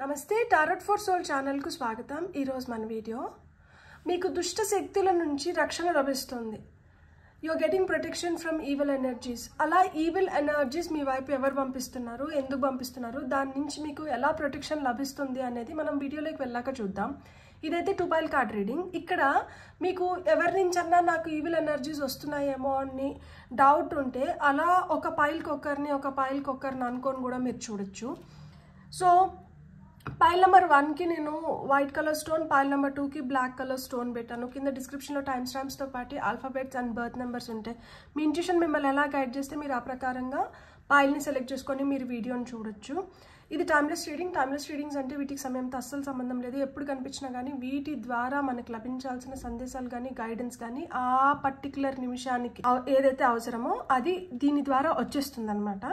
నమస్తే tarot for soul channel కు స్వాగతం. ఈ రోజు మన వీడియో మీకు దుష్ట శక్తుల నుంచి రక్షణ లభిస్తుంది. You are getting protection from evil energies. అలా ఈవిల్ ఎనర్జీస్ మీ వైపు ఎవరు పంపిస్తున్నారు, ఎందుకు పంపిస్తున్నారు, దాని నుంచి మీకు ఎలా ప్రొటెక్షన్ లభిస్తుంది అనేది మనం వీడియోలోకి వెళ్ళాక చూద్దాం. ఇదైతే 2 పైల్ కార్డ్ రీడింగ్. ఇక్కడ మీకు ఎవరి నుంచన్నా నాకు ఈవిల్ ఎనర్జీస్ వస్తున్నాయేమో అని డౌట్ ఉంటే అలా ఒక పైల్కి ఒకరిని అనుకొని కూడా మీరు చూడొచ్చు. సో పైల్ నెంబర్ 1కి నేను white colour stone, pile number 2కి బ్లాక్ కలర్ స్టోన్ పెట్టాను. కింద డిస్క్రిప్షన్లో టైమ్ స్టాంప్స్తో పాటు ఆల్ఫాబెట్స్ అండ్ బర్త్ నెంబర్స్ ఉంటాయి. మీ ఇంట్యూషన్ మిమ్మల్ని ఎలా గైడ్ చేస్తే మీరు ఆ ప్రకారంగా పైల్ని సెలెక్ట్ చేసుకొని మీరు వీడియోని చూడొచ్చు. ఇది టైమ్లెస్ రీడింగ్. టైమ్లెస్ రీడింగ్స్ అంటే వీటికి సమయంతో అస్సలు సంబంధం లేదు. ఎప్పుడు కనిపించినా కానీ వీటి ద్వారా మనకు లభించాల్సిన సందేశాలు కానీ గైడెన్స్ కానీ ఆ పర్టికులర్ నిమిషానికి ఏదైతే అవసరమో అది దీని ద్వారా వచ్చేస్తుంది అనమాట.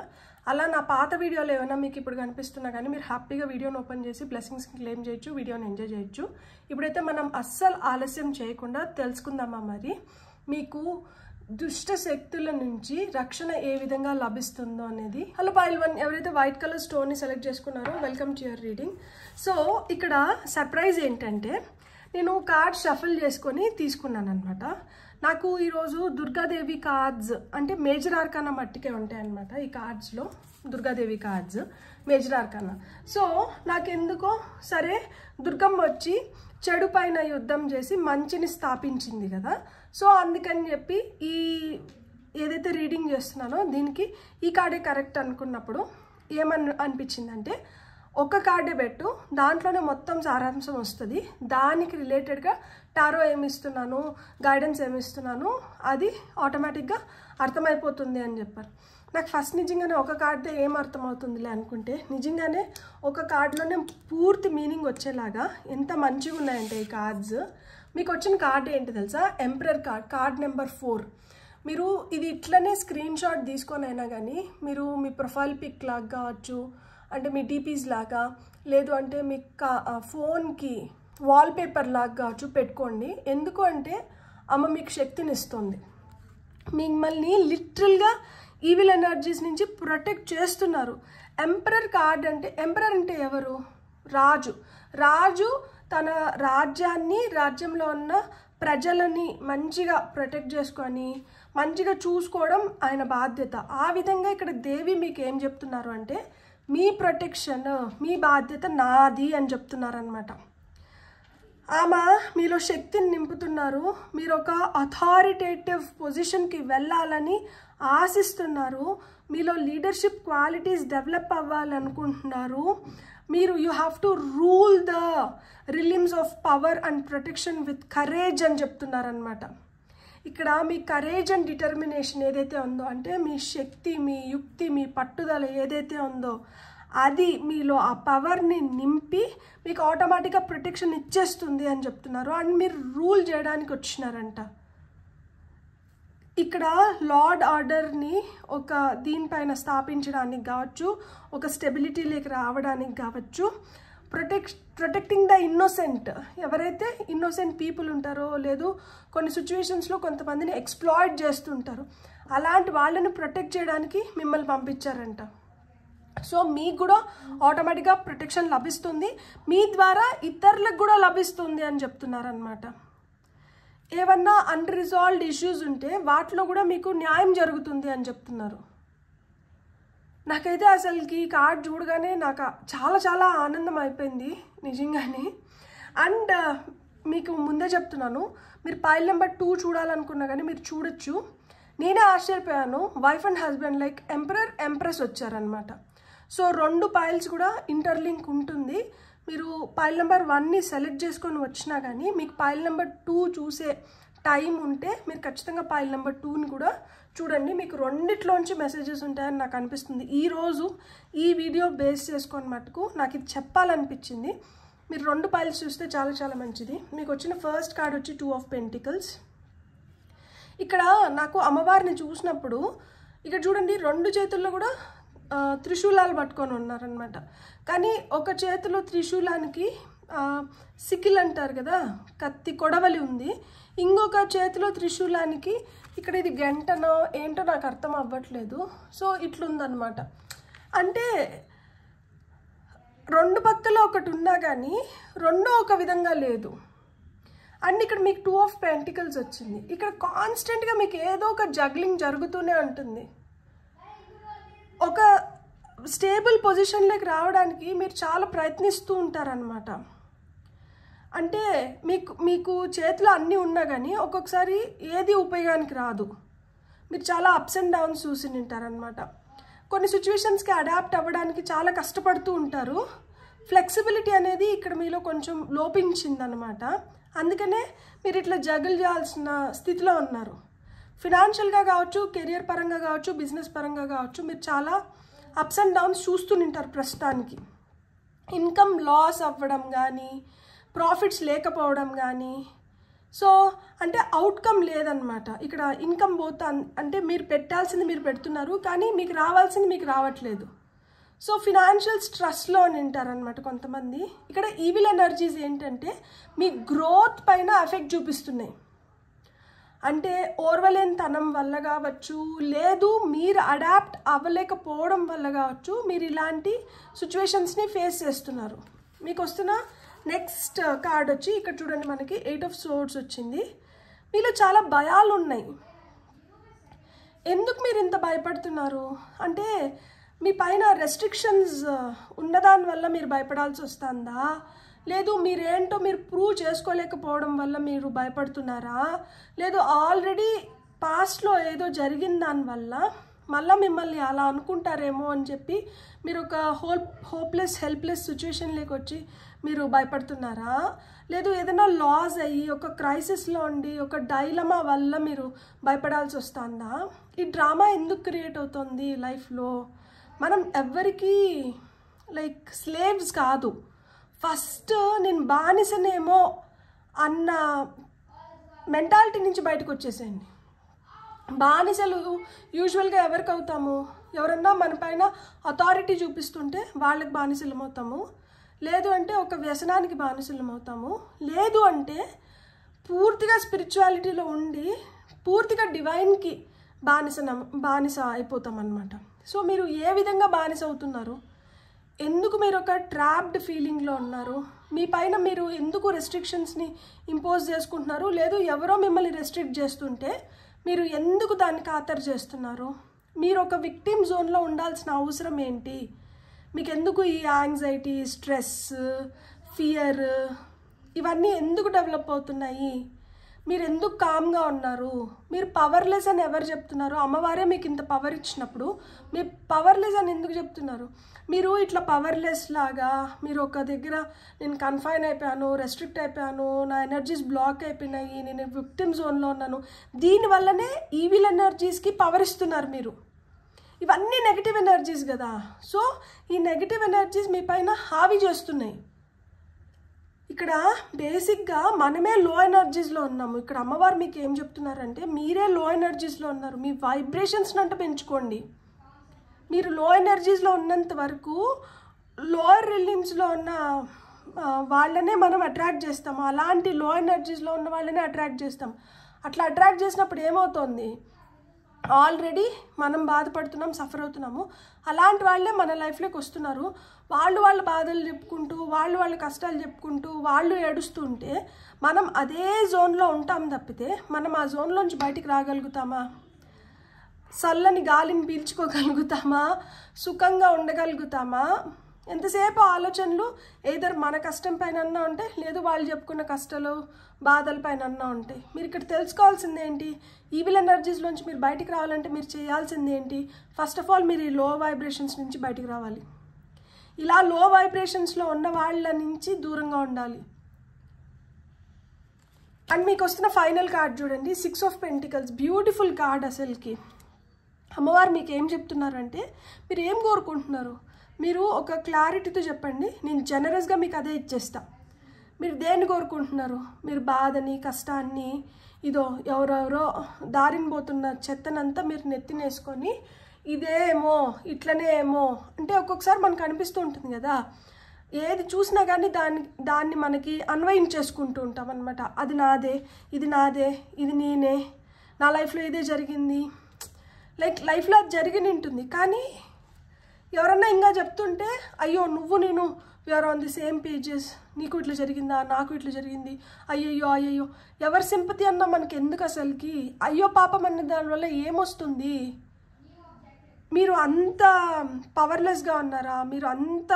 అలా నా పాత వీడియోలు ఏమైనా మీకు ఇప్పుడు కనిపిస్తున్నా కానీ మీరు హ్యాపీగా వీడియోని ఓపెన్ చేసి బ్లెస్సింగ్స్ని క్లెయిమ్ చేయొచ్చు, వీడియోని ఎంజాయ్ చేయొచ్చు. ఇప్పుడైతే మనం అస్సలు ఆలస్యం చేయకుండా తెలుసుకుందామా మరి మీకు దుష్ట శక్తుల నుంచి రక్షణ ఏ విధంగా లభిస్తుందో అనేది. హలో పైల్ 1, ఎవరైతే వైట్ కలర్ స్టోన్ని సెలెక్ట్ చేసుకున్నారో welcome to your reading. So ఇక్కడ సర్ప్రైజ్ ఏంటంటే నేను కార్డ్ షఫల్ చేసుకొని తీసుకున్నాను అనమాట. నాకు ఈరోజు దుర్గాదేవి కార్డ్స్ అంటే మేజర్ ఆర్కానా మట్టికే ఉంటాయి అనమాట. ఈ కార్డ్స్లో Durgadevi cards major arcana. So నాకెందుకో సరే దుర్గమ్మ వచ్చి చెడు పైన యుద్ధం చేసి మంచిని స్థాపించింది కదా, సో అందుకని చెప్పి ఈ ఏదైతే రీడింగ్ చేస్తున్నానో దీనికి ఈ కార్డే కరెక్ట్ అనుకున్నప్పుడు అనిపించిందంటే ఒక కార్డే పెట్టు, దాంట్లోనే మొత్తం సారాంశం వస్తుంది. దానికి రిలేటెడ్గా టారో ఏమిస్తున్నాను, గైడెన్స్ ఏమిస్తున్నాను అది ఆటోమేటిక్గా అర్థమైపోతుంది అని చెప్పారు. నాకు ఫస్ట్ నిజంగానే ఒక కార్డ్తో ఏం అర్థమవుతుందిలే అనుకుంటే నిజంగానే ఒక కార్డులోనే పూర్తి మీనింగ్ వచ్చేలాగా ఎంత మంచిగా ఉన్నాయంటే ఈ కార్డ్స్. మీకు వచ్చిన కార్డ్ ఏంటి తెలుసా? Emperor card, card number 4. మీరు ఇది ఇట్లనే స్క్రీన్ షాట్ తీసుకొని అయినా కానీ మీరు మీ ప్రొఫైల్ పిక్ లాగా కావచ్చు, అంటే మీ డీపీస్ లాగా, లేదు అంటే మీ ఫోన్కి వాల్పేపర్ లాగా కావచ్చు పెట్టుకోండి. ఎందుకు అంటే అమ్మ మీకు శక్తిని ఇస్తుంది. మిమ్మల్ని లిటరల్గా ఈవిల్ ఎనర్జీస్ నుంచి ప్రొటెక్ట్ చేస్తున్నారు. ఎంపరర్ కార్డ్ అంటే, ఎంపరర్ అంటే ఎవరు? రాజు. రాజు తన రాజ్యంలో ఉన్న ప్రజలని మంచిగా ప్రొటెక్ట్ చేసుకొని మంచిగా చూసుకోవడం ఆయన బాధ్యత. ఆ విధంగా ఇక్కడ దేవి మీకు ఏం చెప్తున్నారు అంటే మీ ప్రొటెక్షన్, మీ బాధ్యత నాది అని చెప్తున్నారనమాట. ఆమె మీలో శక్తిని నింపుతున్నారు. మీరు ఒక అథారిటేటివ్ పొజిషన్కి వెళ్ళాలని ఆశిస్తున్నారు. మీలో లీడర్షిప్ క్వాలిటీస్ డెవలప్ అవ్వాలనుకుంటున్నారు. మీరు you have to rule the realms of power and protection with courage అని చెప్తున్నారనమాట. ఇక్కడ మీ కరేజ్ అండ్ డిటర్మినేషన్ ఏదైతే ఉందో, అంటే మీ శక్తి, మీ యుక్తి, మీ పట్టుదల ఏదైతే ఉందో అది మీలో ఆ పవర్ని నింపి మీకు ఆటోమేటిక్గా ప్రొటెక్షన్ ఇచ్చేస్తుంది అని చెప్తున్నారు. అండ్ మీరు రూల్ చేయడానికి వచ్చినారంట. ఇక్కడ లార్డ్ ఆర్డర్ని ఒక దీనిపైన స్థాపించడానికి కావచ్చు, ఒక స్టెబిలిటీలోకి రావడానికి కావచ్చు, ప్రొటెక్టింగ్ ద ఇన్నోసెంట్. ఎవరైతే ఇన్నోసెంట్ పీపుల్ ఉంటారో, లేదు కొన్ని సిచ్యువేషన్స్లో కొంతమందిని ఎక్స్ప్లాయిట్ చేస్తుంటారు, అలాంటి వాళ్ళని ప్రొటెక్ట్ చేయడానికి మిమ్మల్ని పంపించారంట. సో మీకు కూడా ఆటోమేటిక్గా ప్రొటెక్షన్ లభిస్తుంది, మీ ద్వారా ఇతరులకు కూడా లభిస్తుంది అని చెప్తున్నారనమాట. ఏమన్నా అన్రిజాల్వ్డ్ ఇష్యూస్ ఉంటే వాటిలో కూడా మీకు న్యాయం జరుగుతుంది అని చెప్తున్నారు. నాకైతే అసలుకి ఈ కార్డ్ చూడగానే నాకు చాలా చాలా ఆనందం అయిపోయింది నిజంగానే. అండ్ మీకు ముందే చెప్తున్నాను, మీరు పైల్ నెంబర్ 2 చూడాలనుకున్నా కానీ మీరు చూడొచ్చు. నేనే ఆశ్చర్యపోయాను. Wife and husband like emperor, empress వచ్చారనమాట. సో 2 పైల్స్ కూడా ఇంటర్లింక్ ఉంటుంది. మీరు పైల్ నెంబర్ 1ని సెలెక్ట్ చేసుకొని వచ్చినా కానీ మీకు పైల్ నెంబర్ 2 చూసే టైం ఉంటే మీరు ఖచ్చితంగా పైల్ నెంబర్ 2ని కూడా చూడండి. మీకు రెండిట్లోంచి మెసేజెస్ ఉంటాయని నాకు అనిపిస్తుంది. ఈరోజు ఈ వీడియో బేస్ చేసుకొని మటుకు నాకు ఇది చెప్పాలనిపించింది. మీరు 2 పైల్స్ చూస్తే చాలా చాలా మంచిది. మీకు వచ్చిన ఫస్ట్ కార్డ్ వచ్చి 2 ఆఫ్ పెంటికల్స్. ఇక్కడ నాకు అమ్మవారిని చూసినప్పుడు ఇక్కడ చూడండి 2 చేతుల్లో కూడా త్రిశూలాలు పట్టుకొని ఉన్నారనమాట. కానీ ఒక చేతిలో త్రిశూలానికి సికిల్ అంటారు కదా, కత్తి కొడవలి ఉంది. ఇంకొక చేతిలో త్రిశూలానికి ఇక్కడ ఇది గంటనో ఏంటో నాకు అర్థం అవ్వట్లేదు. సో ఇట్లుందనమాట. అంటే రెండు పక్కలో ఒకటి ఉన్నా కానీ రెండో ఒక విధంగా లేదు. అండ్ ఇక్కడ మీకు 2 of Pentacles వచ్చింది. ఇక్కడ కాన్స్టెంట్గా మీకు ఏదో ఒక జగ్లింగ్ జరుగుతూనే ఉంటుంది. ఒక స్టేబుల్ పొజిషన్లోకి రావడానికి మీరు చాలా ప్రయత్నిస్తూ ఉంటారనమాట. అంటే మీకు చేతిలో అన్నీ ఉన్నా కానీ ఒక్కొక్కసారి ఏది ఉపయోగానికి రాదు. మీరు చాలా అప్స్ అండ్ డౌన్స్ చూసి ఉంటారనమాట. కొన్ని సిచ్యువేషన్స్కి అడాప్ట్ అవ్వడానికి చాలా కష్టపడుతూ ఉంటారు. ఫ్లెక్సిబిలిటీ అనేది ఇక్కడ మీలో కొంచెం లోపించిందనమాట. అందుకనే మీరు ఇట్లా జగిల్ చేయాల్సిన స్థితిలో ఉన్నారు. ఫినాన్షియల్గా కావచ్చు, కెరియర్ పరంగా కావచ్చు, బిజినెస్ పరంగా కావచ్చు, మీరు చాలా అప్స్ అండ్ డౌన్స్ చూస్తూ ఉంటారు ప్రస్తుతానికి. ఇన్కమ్ లాస్ అవ్వడం కానీ, ప్రాఫిట్స్ లేకపోవడం కానీ, సో అంటే అవుట్కమ్ లేదనమాట. ఇక్కడ ఇన్కమ్ పోతా అంటే మీరు పెట్టాల్సింది మీరు పెడుతున్నారు కానీ మీకు రావాల్సింది మీకు రావట్లేదు. సో ఫినాన్షియల్ స్ట్రెస్లో ఉంటారనమాట కొంతమంది. ఇక్కడ ఈవిల్ ఎనర్జీస్ ఏంటంటే మీ గ్రోత్ పైన ఎఫెక్ట్ చూపిస్తున్నాయి. అంటే ఓర్వలేనితనం వల్ల కావచ్చు, లేదు మీరు అడాప్ట్ అవ్వలేకపోవడం వల్ల కావచ్చు, మీరు ఇలాంటి సిచ్యువేషన్స్ని ఫేస్ చేస్తున్నారు. మీకు వస్తున్న నెక్స్ట్ కార్డ్ వచ్చి ఇక్కడ చూడండి, మనకి 8 of Swords వచ్చింది. మీలో చాలా భయాలు ఉన్నాయి. ఎందుకు మీరు ఇంత భయపడుతున్నారు అంటే మీ పైన రెస్ట్రిక్షన్స్ ఉన్నదాని వల్ల మీరు భయపడాల్సి వస్తుందా, లేదు మీరేంటో మీరు ప్రూవ్ చేసుకోలేకపోవడం వల్ల మీరు భయపడుతున్నారా, లేదు ఆల్రెడీ పాస్ట్లో ఏదో జరిగిన దానివల్ల మళ్ళీ మిమ్మల్ని అలా అనుకుంటారేమో అని చెప్పి మీరు ఒక హోప్లెస్ హెల్ప్లెస్ సిచ్యువేషన్లోకి వచ్చి మీరు భయపడుతున్నారా, లేదు ఏదైనా లాస్ అయ్యి ఒక క్రైసిస్లో ఉండి ఒక డైలమా వల్ల మీరు భయపడాల్సి వస్తుందా. ఈ డ్రామా ఎందుకు క్రియేట్ అవుతుంది లైఫ్లో? మనం ఎవరికి లైక్ స్లేవ్స్ కాదు. ఫస్ట్ నేను బానిసనేమో అన్న మెంటాలిటీ నుంచి బయటకు వచ్చేసేయండి. బానిసలు యూజువల్గా ఎవరికి అవుతాము? ఎవరన్నా మన పైన అథారిటీ చూపిస్తుంటే వాళ్ళకి బానిసలం అవుతాము, లేదు అంటే ఒక వ్యసనానికి బానిసలం అవుతాము, లేదు అంటే పూర్తిగా స్పిరిచువాలిటీలో ఉండి పూర్తిగా డివైన్కి బానిస అయిపోతాం అన్నమాట. సో మీరు ఏ విధంగా బానిస అవుతున్నారు? ఎందుకు మీరు ఒక ట్రాప్డ్ ఫీలింగ్లో ఉన్నారు? మీ పైన మీరు ఎందుకు రెస్ట్రిక్షన్స్ని ఇంపోజ్ చేసుకుంటున్నారు? లేదు ఎవరో మిమ్మల్ని రెస్ట్రిక్ట్ చేస్తుంటే మీరు ఎందుకు దాన్ని ఖాతరు చేస్తున్నారు? మీరు ఒక విక్టిమ్ జోన్లో ఉండాల్సిన అవసరం ఏంటి? మీకు ఎందుకు ఈ యాంగ్జైటీ, స్ట్రెస్, ఫియర్ ఇవన్నీ ఎందుకు డెవలప్ అవుతున్నాయి? మీరు ఎందుకు కామ్గా ఉన్నారు? మీరు పవర్లెస్ అని ఎవరు చెప్తున్నారు? అమ్మవారే మీకు ఇంత పవర్ ఇచ్చినప్పుడు మీరు పవర్లెస్ అని ఎందుకు చెప్తున్నారు? మీరు ఇట్లా పవర్లెస్ లాగా మీరు ఒక దగ్గర నేను కన్ఫైన్ అయిపోయాను, రెస్ట్రిక్ట్ అయిపోయాను, నా ఎనర్జీస్ బ్లాక్ అయిపోయినాయి, నేను విక్టిమ్ జోన్లో ఉన్నాను, దీనివల్లనే ఈవిల్ ఎనర్జీస్కి పవర్ ఇస్తున్నారు మీరు. ఇవన్నీ నెగిటివ్ ఎనర్జీస్ కదా. సో ఈ నెగిటివ్ ఎనర్జీస్ మీ పైన హావి చేస్తున్నాయి. ఇక్కడ బేసిక్గా మనమే లో ఎనర్జీస్లో ఉన్నాము. ఇక్కడ అమ్మవారు మీకు ఏం చెప్తున్నారంటే మీరే లో ఎనర్జీస్లో ఉన్నారు. మీ వైబ్రేషన్స్ని అంటే పెంచుకోండి. మీరు లో ఎనర్జీస్లో ఉన్నంత వరకు లోయర్ రిలీమ్స్లో ఉన్న వాళ్ళనే మనం అట్రాక్ట్ చేస్తాము. అలాంటి లో ఎనర్జీస్లో ఉన్న వాళ్ళనే అట్రాక్ట్ చేస్తాం. అట్లా అట్రాక్ట్ చేసినప్పుడు ఏమవుతుంది? ఆల్రెడీ మనం బాధపడుతున్నాం, సఫర్ అవుతున్నాము. అలాంటి వాళ్ళే మన లైఫ్లోకి వస్తున్నారు. వాళ్ళ బాధలు చెప్పుకుంటూ, వాళ్ళ కష్టాలు చెప్పుకుంటూ, వాళ్ళు ఏడుస్తుంటే మనం అదే జోన్లో ఉంటాం తప్పితే మనం ఆ జోన్లోంచి బయటికి రాగలుగుతామా? చల్లని గాలిని పీల్చుకోగలుగుతామా? సుఖంగా ఉండగలుగుతామా? ఎంతసేపు ఆలోచనలు ఏదర్ మన కష్టం పైన అన్నా ఉంటాయి, లేదు వాళ్ళు చెప్పుకున్న కష్టాలు బాధల పైన అన్నా ఉంటాయి. మీరు ఇక్కడ తెలుసుకోవాల్సింది ఏంటి? ఈవిల్ ఎనర్జీస్లోంచి మీరు బయటికి రావాలంటే మీరు చేయాల్సింది ఏంటి? ఫస్ట్ ఆఫ్ ఆల్ మీరు ఈ లో వైబ్రేషన్స్ నుంచి బయటికి రావాలి. ఇలా లో వైబ్రేషన్స్లో ఉన్న వాళ్ళ నుంచి దూరంగా ఉండాలి. అండ్ మీకు వస్తున్న ఫైనల్ కార్డ్ చూడండి, 6 of Pentacles. Beautiful card. అసలుకి అమ్మవారు మీకు ఏం చెప్తున్నారంటే మీరు ఏం కోరుకుంటున్నారు? మీరు ఒక క్లారిటీతో చెప్పండి, నేను జనరస్గా మీకు అదే ఇచ్చేస్తా. మీరు దేన్ని కోరుకుంటున్నారు? మీరు బాధని, కష్టాన్ని, ఇదో ఎవరెవరో దారిని పోతున్న చెత్తనంతా మీరు నెత్తినేసుకొని ఇదేమో ఇట్లనే ఏమో అంటే ఒక్కొక్కసారి మనకు అనిపిస్తూ ఉంటుంది కదా, ఏది చూసినా కానీ దాన్ని మనకి అన్వయించేసుకుంటూ ఉంటాం అనమాట. అది నాదే, ఇది నాదే, ఇది నేనే, నా లైఫ్లో ఇదే జరిగింది, లైఫ్లో అది జరిగి ఉంటుంది. కానీ ఎవరన్నా ఇంకా చెప్తుంటే అయ్యో నువ్వు నేను we are on the same pages. నీకు ఇట్లా జరిగిందా, నాకు ఇట్లా జరిగింది, అయ్యయ్యో అయ్యయ్యో. ఎవరి సింపతి అన్నా మనకి ఎందుకు అసలుకి? అయ్యో పాపం అన్న దానివల్ల ఏమొస్తుంది? మీరు అంత పవర్లెస్గా ఉన్నారా? మీరు అంత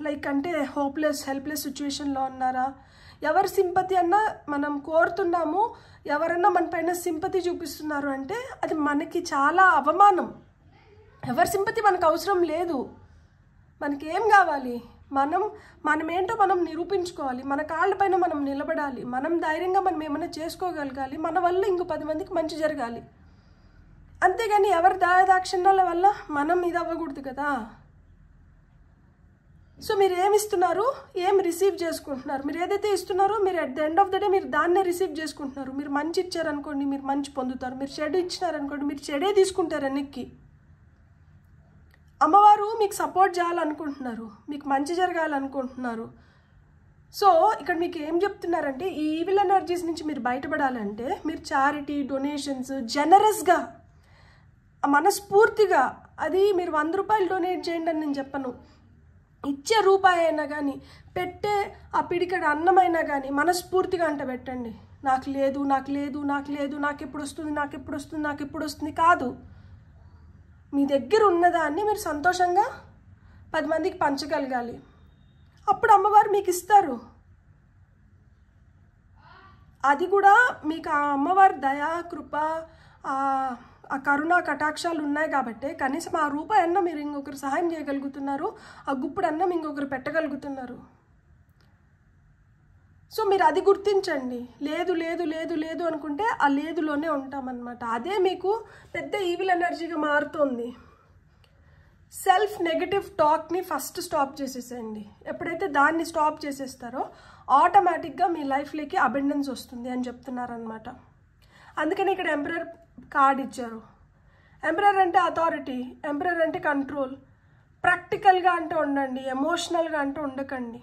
లైక్ అంటే హోప్లెస్ హెల్ప్లెస్ సిచ్యువేషన్లో ఉన్నారా? ఎవరి సింపతి అన్నా మనం కోరుతున్నాము, ఎవరన్నా మన పైన సింపతి చూపిస్తున్నారు అంటే అది మనకి చాలా అవమానం. ఎవరి సింపతి మనకు అవసరం లేదు. మనకేం కావాలి? మనమేంటో మనం నిరూపించుకోవాలి, మన కాళ్ళపైన మనం నిలబడాలి, మనం ధైర్యంగా మనం ఏమైనా చేసుకోగలగాలి, మన వల్ల ఇంకో 10 మందికి మంచి జరగాలి. అంతేగాని ఎవరి దాదాక్షిణ్యాల వల్ల మనం ఇది అవ్వకూడదు కదా. సో మీరు ఏమి ఇస్తున్నారు, ఏం రిసీవ్ చేసుకుంటున్నారు? మీరు ఏదైతే ఇస్తున్నారో మీరు at the end of the day మీరు దాన్నే రిసీవ్ చేసుకుంటున్నారు. మీరు మంచి ఇచ్చారనుకోండి, మీరు మంచి పొందుతారు. మీరు చెడు ఇచ్చినారనుకోండి, మీరు చెడే తీసుకుంటారు వెనక్కి. అమ్మవారు మీకు సపోర్ట్ చేయాలనుకుంటున్నారు, మీకు మంచి జరగాలనుకుంటున్నారు. సో ఇక్కడ మీకు ఏం చెప్తున్నారంటే, ఈ ఈవిల్ ఎనర్జీస్ నుంచి మీరు బయటపడాలంటే మీరు చారిటీ, డొనేషన్స్ జనరస్గా, మనస్ఫూర్తిగా, అది మీరు 100 రూపాయలు డొనేట్ చేయండి అని నేను చెప్పను. ఇచ్చే రూపాయి అయినా కానీ, పెట్టే ఆ పిడికడ అన్నమైనా కానీ మనస్ఫూర్తిగా అంట పెట్టండి. నాకు లేదు, నాకు లేదు, నాకు లేదు, నాకు ఎప్పుడు వస్తుంది, నాకు ఎప్పుడు వస్తుంది, నాకు ఎప్పుడు వస్తుంది కాదు. మీ దగ్గర ఉన్నదాన్ని మీరు సంతోషంగా 10 మందికి పంచగలగాలి. అప్పుడు అమ్మవారు మీకు ఇస్తారు. అది కూడా మీకు ఆ అమ్మవారి దయా, కృప, ఆ కరుణ కటాక్షాలు ఉన్నాయి కాబట్టి కనీసం ఆ రూపాయి అన్న మీరు ఇంకొకరు సహాయం చేయగలుగుతున్నారు, ఆ గుప్పుడు అన్నం ఇంకొకరు పెట్టగలుగుతున్నారు. సో మీరు అది గుర్తించండి. లేదు లేదు లేదు లేదు అనుకుంటే ఆ లేదులోనే ఉంటామన్నమాట. అదే మీకు పెద్ద ఈవిల్ ఎనర్జీగా మారుతుంది. సెల్ఫ్ నెగటివ్ టాక్ని ఫస్ట్ స్టాప్ చేసేసేయండి. ఎప్పుడైతే దాన్ని స్టాప్ చేసేస్తారో ఆటోమేటిక్గా మీ లైఫ్లోకి అబెండెన్స్ వస్తుంది అని చెప్తున్నారనమాట. అందుకని ఇక్కడ ఎంపరర్ కార్డ్ ఇచ్చారు. ఎంపరర్ అంటే అథారిటీ, ఎంపరర్ అంటే కంట్రోల్. ప్రాక్టికల్గా అంటే ఉండండి, ఎమోషనల్గా అంటే ఉండకండి.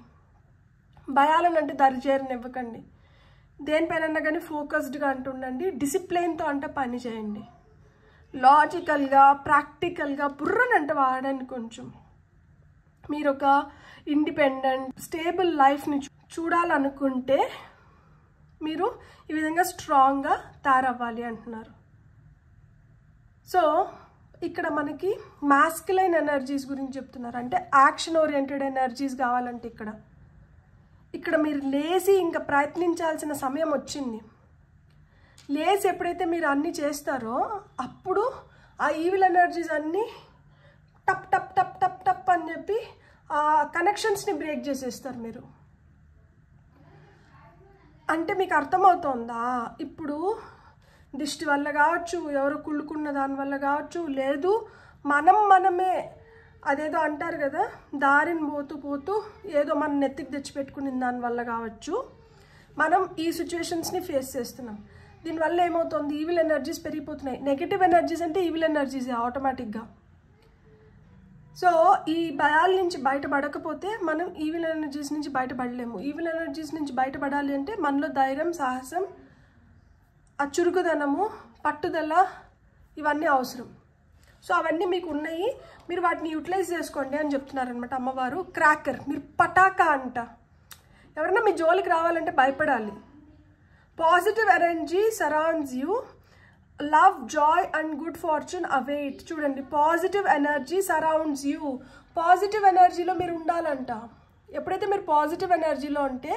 భయాలను అంటే దరిచేరనివ్వకండి. దేనిపైన కానీ ఫోకస్డ్గా అంటూ ఉండండి. డిసిప్లైన్తో అంటే పని చేయండి. లాజికల్గా, ప్రాక్టికల్గా బుర్రనంటే వాడండి. కొంచెం మీరు ఒక ఇండిపెండెంట్ స్టేబుల్ లైఫ్ని చూడాలనుకుంటే మీరు ఈ విధంగా స్ట్రాంగ్గా తయారవ్వాలి అంటున్నారు. సో ఇక్కడ మనకి మాస్కులైన్ ఎనర్జీస్ గురించి చెప్తున్నారు. అంటే యాక్షన్ ఓరియంటెడ్ ఎనర్జీస్ కావాలంటే ఇక్కడ మీరు లేచి ఇంకా ప్రయత్నించాల్సిన సమయం వచ్చింది. లేచి ఎప్పుడైతే మీరు అన్నీ చేస్తారో అప్పుడు ఆ ఈవిల్ ఎనర్జీస్ అన్నీ టప్ టప్ టప్ టప్ టప్ అని చెప్పి ఆ కనెక్షన్స్ని బ్రేక్ చేసేస్తారు మీరు. అంటే మీకు అర్థమవుతోందా? ఇప్పుడు దిష్టి వల్ల కావచ్చు, ఎవరో కుళ్ళుకున్న దానివల్ల కావచ్చు, లేదు మనమే అదేదో అంటారు కదా, దారిని పోతూ పోతూ ఏదో మన నెత్తికి తెచ్చిపెట్టుకునే దానివల్ల కావచ్చు మనం ఈ సిచ్యువేషన్స్ని ఫేస్ చేస్తున్నాం. దీనివల్ల ఏమవుతుంది? ఈవిల్ ఎనర్జీస్ పెరిగిపోతున్నాయి. నెగిటివ్ ఎనర్జీస్ అంటే ఈవిల్ ఎనర్జీసే ఆటోమేటిక్గా. సో ఈ భయాల నుంచి బయటపడకపోతే మనం ఈవిల్ ఎనర్జీస్ నుంచి బయటపడలేము. ఈవిల్ ఎనర్జీస్ నుంచి బయటపడాలి అంటే మనలో ధైర్యం, సాహసం, ఆ చురుకుదనము, పట్టుదల ఇవన్నీ అవసరం. సో అవన్నీ మీకు ఉన్నాయి, మీరు వాటిని యూటిలైజ్ చేసుకోండి అని చెప్తున్నారనమాట అమ్మవారు. క్రాకర్, మీరు పటాకా అంట. ఎవరైనా మీ జోలికి రావాలంటే భయపడాలి. Positive energy surrounds you, love, joy and good fortune await. చూడండి, పాజిటివ్ ఎనర్జీ సరౌండ్స్ యూ. పాజిటివ్ ఎనర్జీలో మీరు ఉండాలంట. ఎప్పుడైతే మీరు పాజిటివ్ ఎనర్జీలో ఉంటే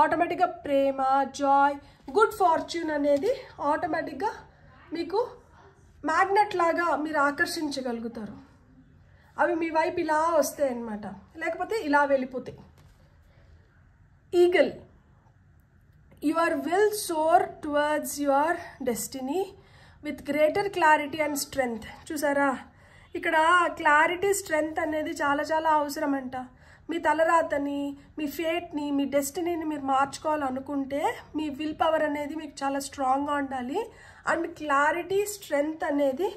ఆటోమేటిక్గా ప్రేమ, జాయ్, గుడ్ ఫార్చ్యూన్ అనేది ఆటోమేటిక్గా మీకు మ్యాగ్నెట్ లాగా మీరు ఆకర్షించగలుగుతారు. అవి మీ వైపు ఇలా వస్తాయి అన్నమాట, లేకపోతే ఇలా వెళ్ళిపోతాయి. Eagle, your will soar towards your destiny with greater clarity and strength. చూసారా, ఇక్కడ క్లారిటీ, స్ట్రెంగ్త్ అనేది చాలా చాలా అవసరం అంట. మీ తలరాతని, మీ ఫేట్ని, మీ డెస్టినీని మీరు మార్చుకోవాలనుకుంటే మీ విల్ పవర్ అనేది మీకు చాలా స్ట్రాంగ్గా ఉండాలి. అండ్ క్లారిటీ, స్ట్రెంగ్త్ అనేది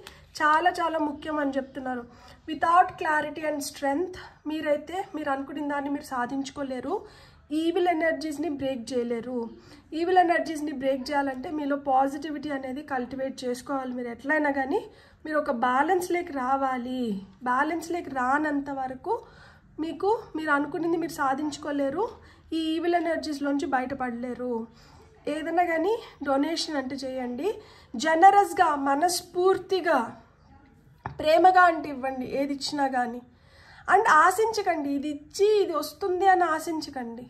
చాలా చాలా ముఖ్యం అని చెప్తున్నారు. వితౌట్ క్లారిటీ అండ్ స్ట్రెంగ్త్ మీరు అనుకున్న దాన్ని మీరు సాధించుకోలేరు. ఈవిల్ ఎనర్జీస్ని బ్రేక్ చేయలేరు. ఈవిల్ ఎనర్జీస్ని బ్రేక్ చేయాలంటే మీలో పాజిటివిటీ అనేది కల్టివేట్ చేసుకోవాలి. మీరు ఎట్లయినా కానీ మీరు ఒక బ్యాలెన్స్లోకి రావాలి. బ్యాలెన్స్లోకి రానంత వరకు మీరు అనుకున్నది మీరు సాధించుకోలేరు, ఈ ఈవిల్ ఎనర్జీస్లోంచి బయటపడలేరు. ఏదైనా కానీ డొనేషన్ అంటే చేయండి, జనరస్గా మనస్ఫూర్తిగా ప్రేమగా అంటే ఇవ్వండి, ఏది ఇచ్చినా కానీ. అండ్ ఆశించకండి, ఇది ఇచ్చి ఇది వస్తుంది అని ఆశించకండి.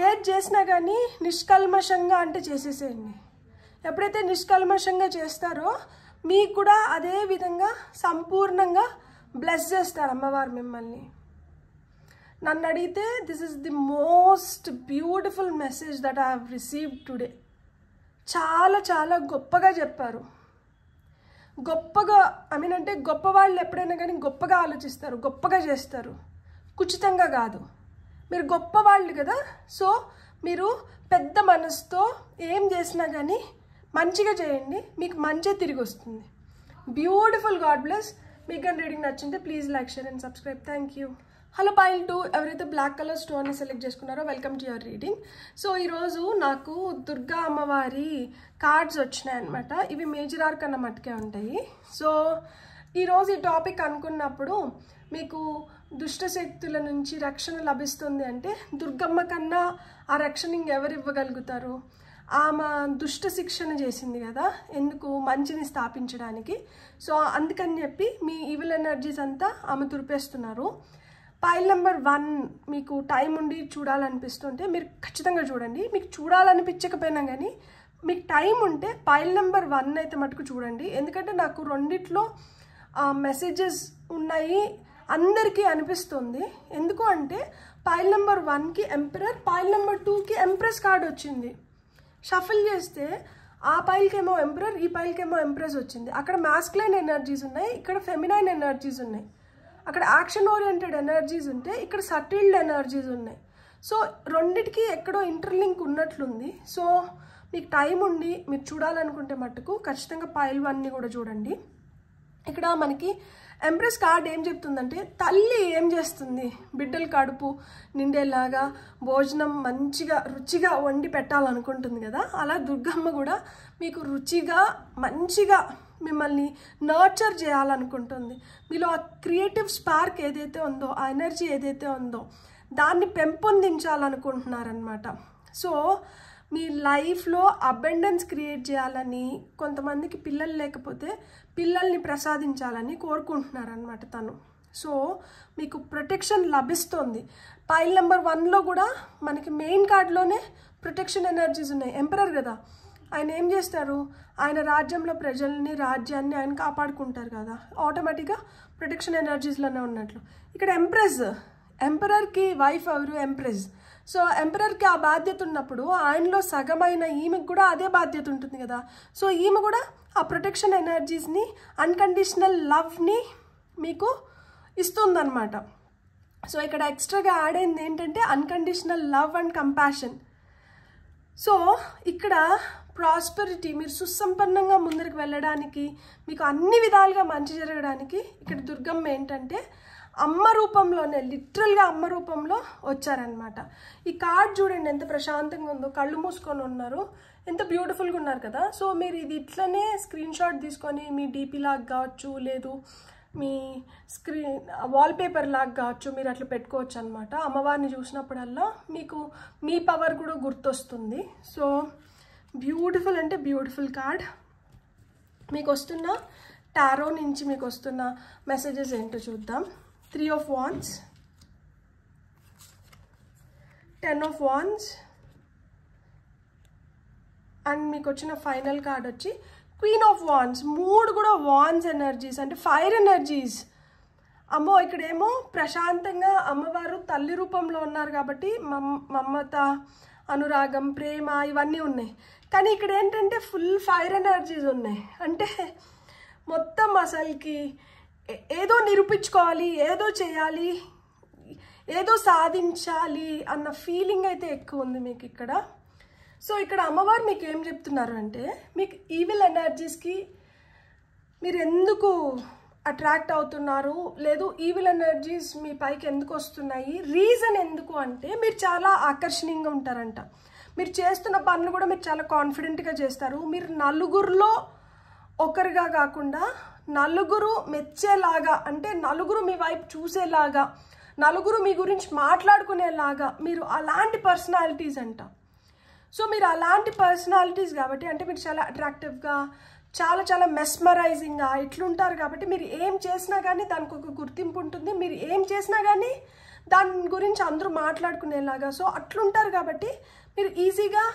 ఏది చేసినా కానీ నిష్కల్మషంగా అంటే చేసేసేయండి. ఎప్పుడైతే నిష్కల్మషంగా చేస్తారో మీకు కూడా అదే విధంగా సంపూర్ణంగా బ్లెస్ చేస్తారు అమ్మవారు మిమ్మల్ని. నన్ను అడిగితే this is the most beautiful message that I have received today. చాలా చాలా గొప్పగా చెప్పారు. గొప్పగా అంటే గొప్ప వాళ్ళు ఎప్పుడైనా కానీ గొప్పగా ఆలోచిస్తారు, గొప్పగా చేస్తారు, కుచితంగా కాదు. మీరు గొప్ప వాళ్ళు కదా, సో మీరు పెద్ద మనసుతో ఏం చేసినా కానీ మంచిగా చేయండి, మీకు మంచి తిరిగి వస్తుంది. బ్యూటిఫుల్. God bless. మీకు కానీ రీడింగ్ నచ్చింటే please like, share and subscribe. Thank you. Hello pile 2, ఎవరైతే బ్లాక్ కలర్ స్టోన్ని సెలెక్ట్ చేసుకున్నారో welcome to your reading. So ఈరోజు నాకు దుర్గా అమ్మవారి కార్డ్స్ వచ్చినాయి అనమాట. ఇవి మేజర్ ఆర్క్ అన్న మట్టుకే ఉంటాయి. సో ఈరోజు ఈ టాపిక్ అనుకున్నప్పుడు మీకు దుష్ట శక్తుల నుంచి రక్షణ లభిస్తుంది అంటే దుర్గమ్మ కన్నా ఆ రక్షణ ఇంకెవరు ఇవ్వగలుగుతారు? ఆమె దుష్ట శిక్షణ చేసింది కదా, ఎందుకు? మంచిని స్థాపించడానికి. సో అందుకని చెప్పి మీ ఈవిల్ ఎనర్జీస్ అంతా ఆమె తురిపేస్తున్నారు. పైల్ నెంబర్ 1 మీకు టైం ఉండి చూడాలనిపిస్తుంటే మీరు ఖచ్చితంగా చూడండి. మీకు చూడాలనిపించకపోయినా కానీ మీకు టైం ఉంటే పైల్ నెంబర్ 1 అయితే మటుకు చూడండి. ఎందుకంటే నాకు రెండిట్లో మెసేజెస్ ఉన్నాయి అందరికీ అనిపిస్తుంది. ఎందుకు అంటే పైల్ నెంబర్ 1కి ఎంపరర్, పైల్ నెంబర్ 2కి ఎంప్రెస్ కార్డ్ వచ్చింది. షఫల్ చేస్తే ఆ పైల్కేమో ఎంపరర్, ఈ పైల్కేమో ఎంప్రెస్ వచ్చింది. అక్కడ మాస్కులైన్ ఎనర్జీస్ ఉన్నాయి, ఇక్కడ ఫెమినైన్ ఎనర్జీస్ ఉన్నాయి. అక్కడ యాక్షన్ ఓరియంటెడ్ ఎనర్జీస్ ఉంటే ఇక్కడ సటిల్డ్ ఎనర్జీస్ ఉన్నాయి. సో రెండిటికి ఎక్కడో ఇంటర్లింక్ ఉన్నట్లుంది. సో మీకు టైం ఉండి మీరు చూడాలనుకుంటే మట్టుకు ఖచ్చితంగా పైల్ 1ని కూడా చూడండి. ఇక్కడ మనకి ఎంప్రెస్ కార్డ్ ఏం చెప్తుందంటే, తల్లి ఏం చేస్తుంది? బిడ్డల కడుపు నిండేలాగా భోజనం మంచిగా రుచిగా వండి పెట్టాలనుకుంటుంది కదా, అలా దుర్గమ్మ కూడా మీకు రుచిగా మంచిగా మిమ్మల్ని నర్చర్ చేయాలనుకుంటుంది. మీలో ఆ క్రియేటివ్ స్పార్క్ ఏదైతే ఉందో, ఆ ఎనర్జీ ఏదైతే ఉందో దాన్ని పెంపొందించాలనుకుంటున్నారనమాట. సో మీ లైఫ్లో అబెండెన్స్ క్రియేట్ చేయాలని, కొంతమందికి పిల్లలు లేకపోతే పిల్లల్ని ప్రసాదించాలని కోరుకుంటున్నారనమాట తను. సో మీకు ప్రొటెక్షన్ లభిస్తుంది. పైల్ నెంబర్ 1లో కూడా మనకి మెయిన్ కార్డ్లోనే ప్రొటెక్షన్ ఎనర్జీస్ ఉన్నాయి. ఎంపరర్ కదా, ఆయన ఏం చేస్తారు? ఆయన రాజ్యంలో ప్రజల్ని, రాజ్యాన్ని ఆయన కాపాడుకుంటారు కదా, ఆటోమేటిక్గా ప్రొటెక్షన్ ఎనర్జీస్లోనే ఉన్నట్లు. ఇక్కడ ఎంప్రెస్, ఎంపరర్కి వైఫ్ ఎవరు? ఎంప్రెస్. సో ఎంపరర్కి ఆ బాధ్యత ఉన్నప్పుడు ఆయనలో సగమైన ఈమెకు కూడా అదే బాధ్యత ఉంటుంది కదా. సో ఈమె కూడా ఆ ప్రొటెక్షన్ ఎనర్జీస్ని, అన్కండిషనల్ లవ్ని మీకు ఇస్తుందన్నమాట. సో ఇక్కడ ఎక్స్ట్రాగా యాడ్ అయింది ఏంటంటే unconditional love and compassion. So ఇక్కడ ప్రాస్పెరిటీ, మీరు సుసంపన్నంగా ముందరికి వెళ్ళడానికి, మీకు అన్ని విధాలుగా మంచి జరగడానికి ఇక్కడ దుర్గమ్మ ఏంటంటే అమ్మ రూపంలోనే, లిటరల్గా అమ్మ రూపంలో వచ్చారనమాట. ఈ కార్డ్ చూడండి ఎంత ప్రశాంతంగా ఉందో, కళ్ళు మూసుకొని ఉన్నారు, ఎంత బ్యూటిఫుల్గా ఉన్నారు కదా. సో మీరు ఇది ఇట్లనే స్క్రీన్ షాట్ తీసుకొని మీ డీపీ లాగా కావచ్చు, లేదు మీ స్క్రీన్ వాల్పేపర్ లాగా కావచ్చు, మీరు అట్లా పెట్టుకోవచ్చు అనమాట. అమ్మవారిని చూసినప్పుడల్లా మీకు మీ పవర్ కూడా గుర్తొస్తుంది. సో బ్యూటిఫుల్ అంటే బ్యూటిఫుల్ కార్డ్. మీకు వస్తున్న టారో నుంచి మీకు వస్తున్న మెసేజెస్ ఏంటో చూద్దాం. 3 of Wands, 10 of Wands, and మీకు వచ్చిన ఫైనల్ కార్డ్ వచ్చి క్వీన్ ఆఫ్ వాండ్స్. 3 కూడా వాండ్స్ ఎనర్జీస్ అంటే ఫైర్ ఎనర్జీస్. అమ్మో ఇక్కడేమో ప్రశాంతంగా అమ్మవారు తల్లి రూపంలో ఉన్నారు కాబట్టి మమత, అనురాగం, ప్రేమ ఇవన్నీ ఉన్నాయి. కానీ ఇక్కడ ఏంటంటే ఫుల్ ఫైర్ ఎనర్జీస్ ఉన్నాయి. అంటే మొత్తం అసలుకి ఏదో నిరూపించుకోవాలి, ఏదో చేయాలి, ఏదో సాధించాలి అన్న ఫీలింగ్ అయితే ఎక్కువ ఉంది మీకు ఇక్కడ. సో ఇక్కడ అమ్మవారు మీకు ఏం చెప్తున్నారు అంటే, మీకు ఈవిల్ ఎనర్జీస్కి మీరు ఎందుకు అట్రాక్ట్ అవుతున్నారు, లేదు ఈవిల్ ఎనర్జీస్ మీ పైకి ఎందుకు వస్తున్నాయి, రీజన్ ఎందుకు అంటే మీరు చాలా ఆకర్షణీయంగా ఉంటారంట. మీరు చేస్తున్న పనులు కూడా మీరు చాలా కాన్ఫిడెంట్గా చేస్తారు. మీరు నలుగురిలో ఒకరిగా కాకుండా నలుగురు మెచ్చేలాగా, అంటే నలుగురు మీ వైపు చూసేలాగా నలుగురు మీ గురించి మాట్లాడుకునేలాగా మీరు అలాంటి పర్సనాలిటీస్ అంట. సో మీరు అలాంటి పర్సనాలిటీస్ కాబట్టి, అంటే మీరు చాలా అట్రాక్టివ్గా, చాలా చాలా మెస్మరైజింగ్గా ఇట్లుంటారు కాబట్టి మీరు ఏం చేసినా కానీ దానికి ఒక గుర్తింపు ఉంటుంది. మీరు ఏం చేసినా కానీ దాని గురించి అందరూ మాట్లాడుకునేలాగా. సో అట్లుంటారు కాబట్టి మీరు ఈజీగా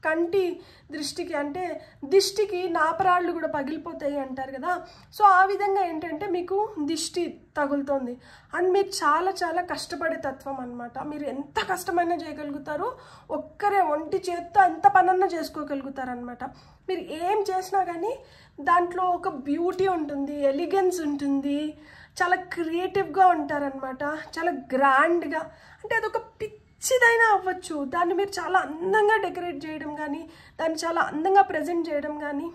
కంటి దృష్టికి, అంటే దిష్టికి నాపరాళ్ళు కూడా పగిలిపోతాయి అంటారు కదా. సో ఆ విధంగా ఏంటంటే మీకు దిష్టి తగులుతుంది. అండ్ మీరు చాలా చాలా కష్టపడే తత్వం అనమాట. మీరు ఎంత కష్టమైనా చేయగలుగుతారు, ఒక్కరే ఒంటి చేత్తో ఎంత పనన్నా చేసుకోగలుగుతారు అనమాట. మీరు ఏం చేసినా కానీ దాంట్లో ఒక బ్యూటీ ఉంటుంది, ఎలిగెన్స్ ఉంటుంది, చాలా క్రియేటివ్గా ఉంటారనమాట, చాలా గ్రాండ్గా. అంటే అదొక పిచ్చిదైనా అవ్వచ్చు, దాన్ని మీరు చాలా అందంగా డెకరేట్ చేయడం కానీ, దాన్ని చాలా అందంగా ప్రజెంట్ చేయడం కానీ.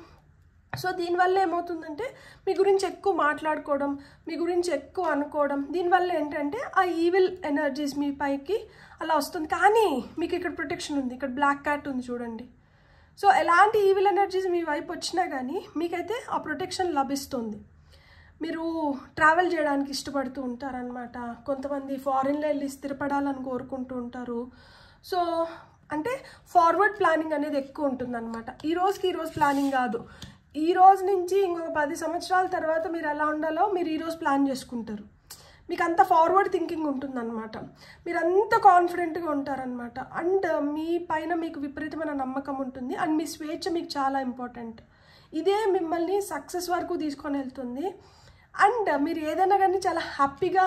సో దీనివల్ల ఏమవుతుందంటే మీ గురించి ఎక్కువ మాట్లాడుకోవడం, మీ గురించి ఎక్కువ అనుకోవడం, దీనివల్ల ఏంటంటే ఆ ఈవిల్ ఎనర్జీస్ మీ పైకి అలా వస్తుంది. కానీ మీకు ఇక్కడ ప్రొటెక్షన్ ఉంది, ఇక్కడ బ్లాక్ క్యాట్ ఉంది చూడండి. సో ఎలాంటి ఈవిల్ ఎనర్జీస్ మీ వైపు వచ్చినా కానీ మీకైతే ఆ ప్రొటెక్షన్ లభిస్తుంది. మీరు ట్రావెల్ చేయడానికి ఇష్టపడుతూ ఉంటారనమాట. కొంతమంది ఫారిన్లో వెళ్ళి స్థిరపడాలని కోరుకుంటూ ఉంటారు. సో అంటే ఫార్వర్డ్ ప్లానింగ్ అనేది ఎక్కువ ఉంటుందన్నమాట. ఈ రోజుకి ప్లానింగ్ కాదు, ఈ రోజు నుంచి ఇంకొక 10 సంవత్సరాల తర్వాత మీరు ఎలా ఉండాలో మీరు ఈరోజు ప్లాన్ చేసుకుంటారు. మీకు అంత ఫార్వర్డ్ థింకింగ్ ఉంటుందన్నమాట. మీరు అంత కాన్ఫిడెంట్గా ఉంటారనమాట. అండ్ మీ పైన మీకు విపరీతమైన నమ్మకం ఉంటుంది. అండ్ మీ స్వేచ్ఛ మీకు చాలా ఇంపార్టెంట్. ఇదే మిమ్మల్ని సక్సెస్ వరకు తీసుకొని వెళ్తుంది. అండ్ మీరు ఏదైనా కానీ చాలా హ్యాపీగా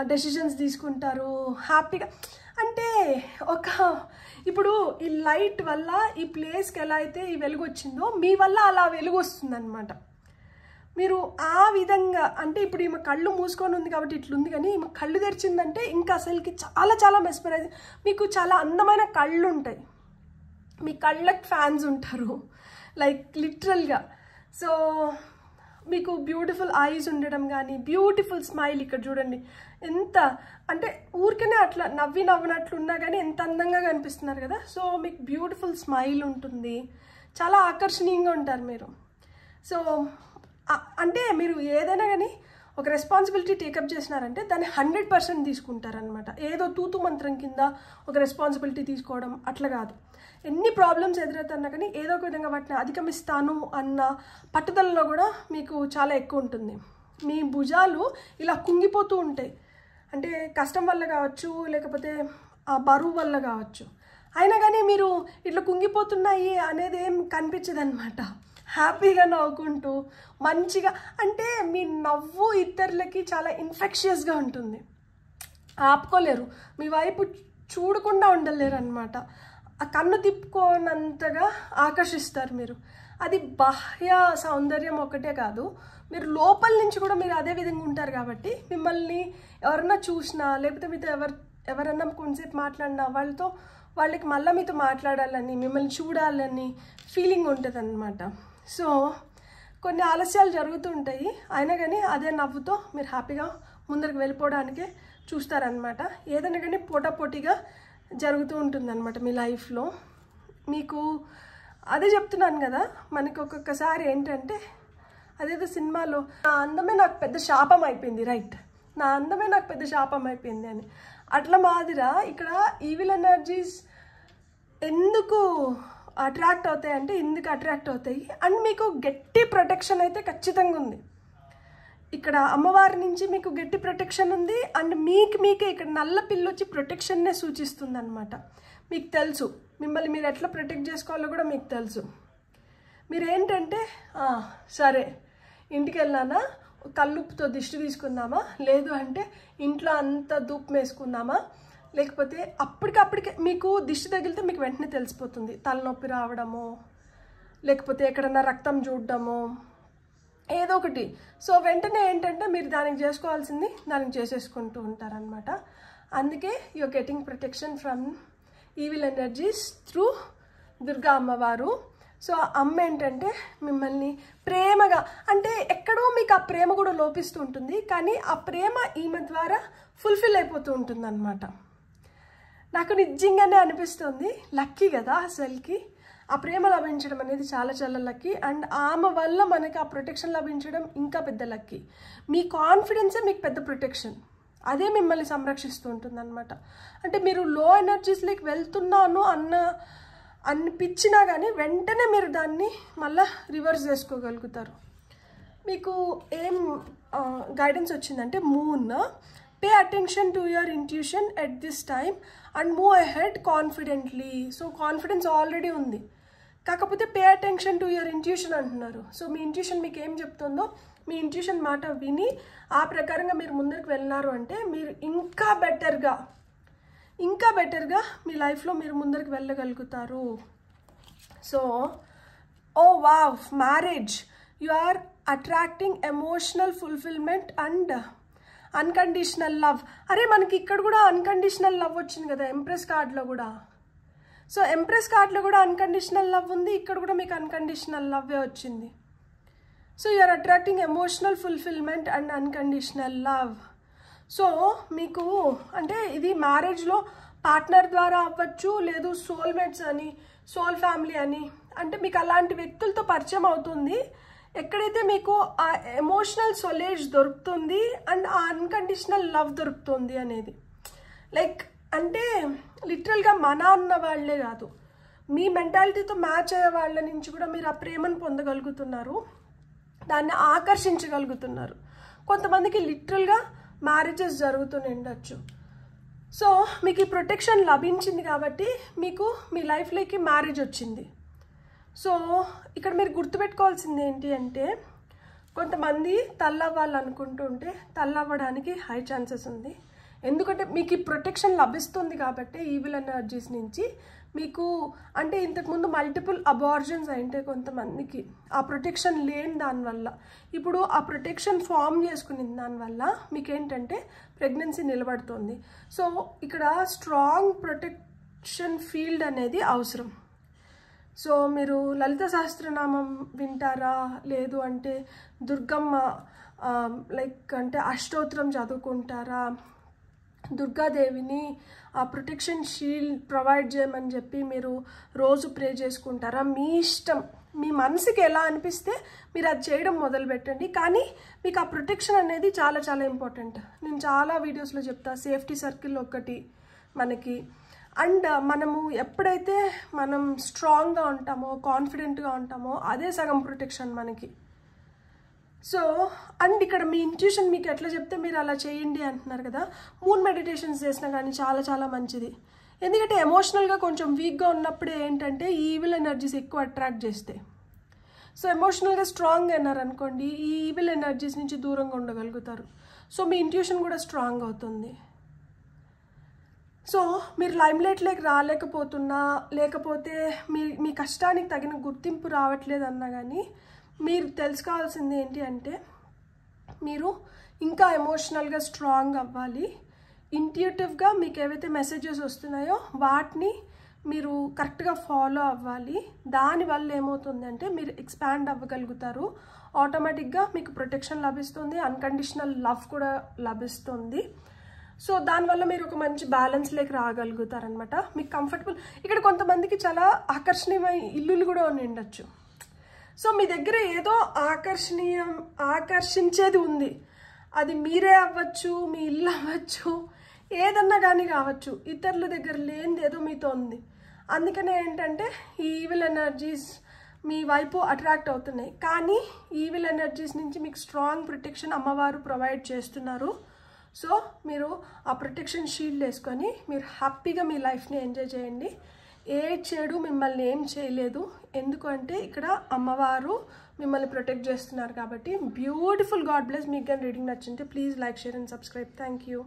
డెసిషన్స్ తీసుకుంటారు, హ్యాపీగా. అంటే ఇప్పుడు ఈ లైట్ వల్ల ఈ ప్లేస్కి ఎలా అయితే ఈ వెలుగు వచ్చిందో మీ వల్ల అలా వెలుగు వస్తుందన్నమాట. మీరు ఆ విధంగా, అంటే ఇప్పుడు ఈమె కళ్ళు మూసుకొని ఉంది కాబట్టి ఇట్లుంది, కానీ ఈమె కళ్ళు తెరిచిందంటే ఇంకా అసలుకి చాలా చాలా మెస్మరైజ్. మీకు చాలా అందమైన కళ్ళు ఉంటాయి, మీ కళ్ళకి ఫ్యాన్స్ ఉంటారు, లైక్ లిటరల్గా. సో మీకు బ్యూటిఫుల్ ఐస్ ఉండడం కానీ, బ్యూటిఫుల్ స్మైల్. ఇక్కడ చూడండి ఎంత, అంటే ఊరికనే అట్లా నవ్వినట్లున్నా కానీ ఎంత అందంగా కనిపిస్తున్నారు కదా. సో మీకు బ్యూటిఫుల్ స్మైల్ ఉంటుంది, చాలా ఆకర్షణీయంగా ఉంటారు మీరు. సో అంటే మీరు ఏదైనా కానీ ఒక రెస్పాన్సిబిలిటీ టేకప్ చేసినారంటే దాన్ని 100% తీసుకుంటారనమాట. ఏదో తూతు మంత్రం కింద ఒక రెస్పాన్సిబిలిటీ తీసుకోవడం అట్లా కాదు. ఎన్ని ప్రాబ్లమ్స్ ఎదురవుతున్నా కానీ ఏదో ఒక విధంగా వాటిని అధిగమిస్తాను అన్న పట్టుదలలో కూడా మీకు చాలా ఎక్కువ ఉంటుంది. మీ భుజాలు ఇలా కుంగిపోతూ ఉంటాయి, అంటే కష్టం వల్ల కావచ్చు, లేకపోతే ఆ బరువు వల్ల కావచ్చు. అయినా కానీ మీరు ఇట్లా కుంగిపోతున్నాయి అనేది ఏం కనిపించదు అనమాట. హ్యాపీగా నవ్వుకుంటూ మంచిగా, అంటే మీ నవ్వు ఇతరులకి చాలా ఇన్ఫెక్షియస్గా ఉంటుంది. ఆపుకోలేరు, మీ వైపు చూడకుండా ఉండలేరు అనమాట. ఆ కన్ను తిప్పుకోనంతగా ఆకర్షిస్తారు మీరు. అది బాహ్య సౌందర్యం ఒకటే కాదు, మీరు లోపల నుంచి కూడా మీరు అదే విధంగా ఉంటారు కాబట్టి మిమ్మల్ని ఎవరన్నా చూసినా, లేకపోతే మీతో ఎవరన్నా కొంచెంసేపు మాట్లాడినా వాళ్ళకి మళ్ళీ మీతో మాట్లాడాలని, మిమ్మల్ని చూడాలని ఫీలింగ్ ఉంటుంది అన్నమాట. సో కొన్ని ఆలస్యాలు జరుగుతూ ఉంటాయి, అయినా కానీ అదే నవ్వుతో మీరు హ్యాపీగా ముందరికి వెళ్ళిపోవడానికే చూస్తారనమాట. ఏదైనా కానీ పోటాపోటీగా జరుగుతూ ఉంటుందన్నమాట మీ లైఫ్లో. మీకు అదే చెప్తున్నాను కదా, మనకి ఒక్కొక్కసారి ఏంటంటే అదేదో సినిమాలో నా అందమే నాకు పెద్ద శాపం అయిపోయింది, రైట్, నా అందమే నాకు పెద్ద శాపం అయిపోయింది అని. అట్లా మాదిరా ఇక్కడ ఈవిల్ ఎనర్జీస్ ఎందుకు అట్రాక్ట్ అవుతాయి అంటే ఎందుకు అట్రాక్ట్ అవుతాయి, అండ్ మీకు గట్టి ప్రొటెక్షన్ అయితే ఖచ్చితంగా ఉంది. ఇక్కడ అమ్మవారి నుంచి మీకు గట్టి ప్రొటెక్షన్ ఉంది. అండ్ మీకే ఇక్కడ నల్ల పిల్లి వచ్చి ప్రొటెక్షన్నే సూచిస్తుంది అనమాట. మీకు తెలుసు మిమ్మల్ని మీరు ఎట్లా ప్రొటెక్ట్ చేసుకోవాలో కూడా మీకు తెలుసు. మీరేంటంటే సరే ఇంటికి వెళ్ళానా, కల్లుప్పుతో దిష్టి తీసుకుందామా, లేదు అంటే ఇంట్లో అంతా ధూపం వేసుకుందామా, లేకపోతే అప్పటికప్పటికే మీకు దిష్టి తగిలితే మీకు వెంటనే తెలిసిపోతుంది, తలనొప్పి రావడము, లేకపోతే ఎక్కడన్నా రక్తం చూడడము, ఏదో ఒకటి. సో వెంటనే ఏంటంటే మీరు దానికి చేసుకోవాల్సింది దానికి చేసేసుకుంటూ ఉంటారనమాట. అందుకే you are getting protection from evil energies through Durga అమ్మవారు. సో అమ్మ ఏంటంటే మిమ్మల్ని ప్రేమగా, అంటే ఎక్కడో మీకు ఆ ప్రేమ కూడా లోపిస్తూ ఉంటుంది, కానీ ఆ ప్రేమ ఈమె ద్వారా ఫుల్ఫిల్ అయిపోతూ ఉంటుంది అనమాట. నాకు నిజంగానే అనిపిస్తుంది, లక్కీ కదా అసలుకి ఆ ప్రేమ లభించడం అనేది చాలా చాలా లక్కీ. అండ్ ఆమె వల్ల మనకి ఆ ప్రొటెక్షన్ లభించడం ఇంకా పెద్ద లక్కీ. మీ కాన్ఫిడెన్సే మీకు పెద్ద ప్రొటెక్షన్. అదే మిమ్మల్ని సంరక్షిస్తూ ఉంటుంది అనమాట. అంటే మీరు లో ఎనర్జీస్లోకి వెళ్తున్నాను అనిపించినా కానీ వెంటనే మీరు దాన్ని మళ్ళీ రివర్స్ చేసుకోగలుగుతారు. మీకు ఏం గైడెన్స్ వచ్చిందంటే moon, pay attention to your intuition at this time and move ahead confidently. So confidence already ఉంది, కాకపోతే pay attention to your intuition అంటున్నారు. సో మీ ఇంట్యూషన్ మీకు ఏం చెప్తుందో మీ ఇంట్యూషన్ మాట విని ఆ ప్రకారంగా మీరు ముందరికి వెళ్ళినారు అంటే మీరు ఇంకా బెటర్గా మీ లైఫ్లో మీరు ముందరికి వెళ్ళగలుగుతారు. So oh wow, marriage, you are attracting emotional fulfilment and unconditional love. అరే మనకి ఇక్కడ కూడా అన్కండిషనల్ లవ్ వచ్చింది కదా ఎంప్రెస్ కార్డ్లో కూడా. సో ఎంప్రెస్ కార్డ్లో కూడా అన్కండిషనల్ లవ్ ఉంది, ఇక్కడ కూడా మీకు అన్కండిషనల్ లవ్వే వచ్చింది. So you are attracting emotional fulfilment and unconditional love. So మీకు అంటే ఇది మ్యారేజ్లో పార్ట్నర్ ద్వారా అవ్వచ్చు, లేదు సోల్మేట్స్ అని, సోల్ ఫ్యామిలీ అని, అంటే మీకు అలాంటి వ్యక్తులతో పరిచయం అవుతుంది ఎక్కడైతే మీకు ఆ ఎమోషనల్ సొలేజ్ దొరుకుతుంది అండ్ ఆ అన్కండిషనల్ లవ్ దొరుకుతుంది అనేది. లైక్ అంటే లిటరల్గా మన అన్న వాళ్ళే కాదు, మీ మెంటాలిటీతో మ్యాచ్ అయ్యే వాళ్ళ నుంచి కూడా మీరు ఆ ప్రేమను పొందగలుగుతున్నారు, దాన్ని ఆకర్షించగలుగుతున్నారు. కొంతమందికి లిటరల్గా మ్యారేజెస్ జరుగుతూనే ఉండొచ్చు. సో మీకు ఈ ప్రొటెక్షన్ లభించింది కాబట్టి మీకు మీ లైఫ్లోకి మ్యారేజ్ వచ్చింది. సో ఇక్కడ మీరు గుర్తుపెట్టుకోవాల్సింది ఏంటి అంటే, కొంతమంది తల్లవ్వాలనుకుంటుంటే తల్లవ్వడానికి హై ఛాన్సెస్ ఉంది. ఎందుకంటే మీకు ఈ ప్రొటెక్షన్ లభిస్తుంది కాబట్టి ఈవిల్ ఎనర్జీస్ నుంచి. మీకు అంటే ఇంతకుముందు మల్టిపుల్ అబార్జన్స్ అయింటే కొంతమందికి ఆ ప్రొటెక్షన్ లేని దానివల్ల, ఇప్పుడు ఆ ప్రొటెక్షన్ ఫామ్ చేసుకుని దానివల్ల మీకు ఏంటంటే ప్రెగ్నెన్సీ నిలబడుతుంది. సో ఇక్కడ స్ట్రాంగ్ ప్రొటెక్షన్ ఫీల్డ్ అనేది అవసరం. సో మీరు లలిత సహస్రనామం వింటారా, లేదు అంటే దుర్గమ్మ లైక్ అంటే అష్టోత్తరం చదువుకుంటారా, దుర్గాదేవిని ఆ ప్రొటెక్షన్ షీల్డ్ ప్రొవైడ్ చేయమని చెప్పి మీరు రోజు ప్రే చేసుకుంటారా, మీ ఇష్టం. మీ మనసుకి ఎలా అనిపిస్తే మీరు అది చేయడం మొదలు పెట్టండి. కానీ మీకు ఆ ప్రొటెక్షన్ అనేది చాలా చాలా ఇంపార్టెంట్. నేను చాలా వీడియోస్లో చెప్తా, సేఫ్టీ సర్కిల్ ఒకటి మనకి. అండ్ మనము ఎప్పుడైతే మనం స్ట్రాంగ్గా ఉంటామో, కాన్ఫిడెంట్గా ఉంటామో, అదే సగం ప్రొటెక్షన్ మనకి. సో అండ్ ఇక్కడ మీ ఇంట్యూషన్ మీకు ఎట్లా చెప్తే మీరు అలా చేయండి అంటున్నారు కదా. మూన్ మెడిటేషన్స్ చేసినా కానీ చాలా చాలా మంచిది. ఎందుకంటే ఎమోషనల్గా కొంచెం వీక్గా ఉన్నప్పుడే ఏంటంటే ఈ ఈవిల్ ఎనర్జీస్ ఎక్కువ అట్రాక్ట్ చేస్తాయి. సో ఎమోషనల్గా స్ట్రాంగ్ అన్నారనుకోండి, ఈ ఈవిల్ ఎనర్జీస్ నుంచి దూరంగా ఉండగలుగుతారు. సో మీ ఇంట్యూషన్ కూడా స్ట్రాంగ్ అవుతుంది. సో మీరు లైమ్లైట్లోకి రాలేకపోతున్నా, లేకపోతే మీ కష్టానికి తగిన గుర్తింపు రావట్లేదు అన్నా కానీ మీరు తెలుసుకోవాల్సింది ఏంటి అంటే, మీరు ఇంకా ఎమోషనల్గా స్ట్రాంగ్ అవ్వాలి. ఇంట్యూటివ్గా మీకు ఏవైతే మెసేజెస్ వస్తున్నాయో వాటిని మీరు కరెక్ట్గా ఫాలో అవ్వాలి. దానివల్ల ఏమవుతుందంటే మీరు ఎక్స్పాండ్ అవ్వగలుగుతారు. ఆటోమేటిక్గా మీకు ప్రొటెక్షన్ లభిస్తుంది, అన్కండిషనల్ లవ్ కూడా లభిస్తుంది. సో దానివల్ల మీరు ఒక మంచి బ్యాలెన్స్లోకి రాగలుగుతారనమాట. మీకు కంఫర్టబుల్. ఇక్కడ కొంతమందికి చాలా ఆకర్షణీయమైన ఇల్లులు కూడా ఉండొచ్చు. సో మీ దగ్గర ఏదో ఆకర్షించేది ఉంది, అది మీరే అవ్వచ్చు, మీ ఇల్లు అవ్వచ్చు, ఏదన్నా కానీ కావచ్చు. ఇతరుల దగ్గర లేనిది ఏదో మీతో ఉంది. అందుకనే ఏంటంటే ఈ ఈవిల్ ఎనర్జీస్ మీ వైపు అట్రాక్ట్ అవుతున్నాయి. కానీ ఈవిల్ ఎనర్జీస్ నుంచి మీకు స్ట్రాంగ్ ప్రొటెక్షన్ అమ్మవారు ప్రొవైడ్ చేస్తున్నారు. సో మీరు ఆ ప్రొటెక్షన్ షీల్డ్ వేసుకొని మీరు హ్యాపీగా మీ లైఫ్ని ఎంజాయ్ చేయండి. ఏ చెడు మిమ్మల్ని ఏం చేయలేదు, ఎందుకంటే ఇక్కడ అమ్మవారు మిమ్మల్ని ప్రొటెక్ట్ చేస్తున్నారు కాబట్టి. బ్యూటిఫుల్. God bless. మీకు కానీ రీడింగ్ నచ్చింటే please like, share and subscribe. Thank you.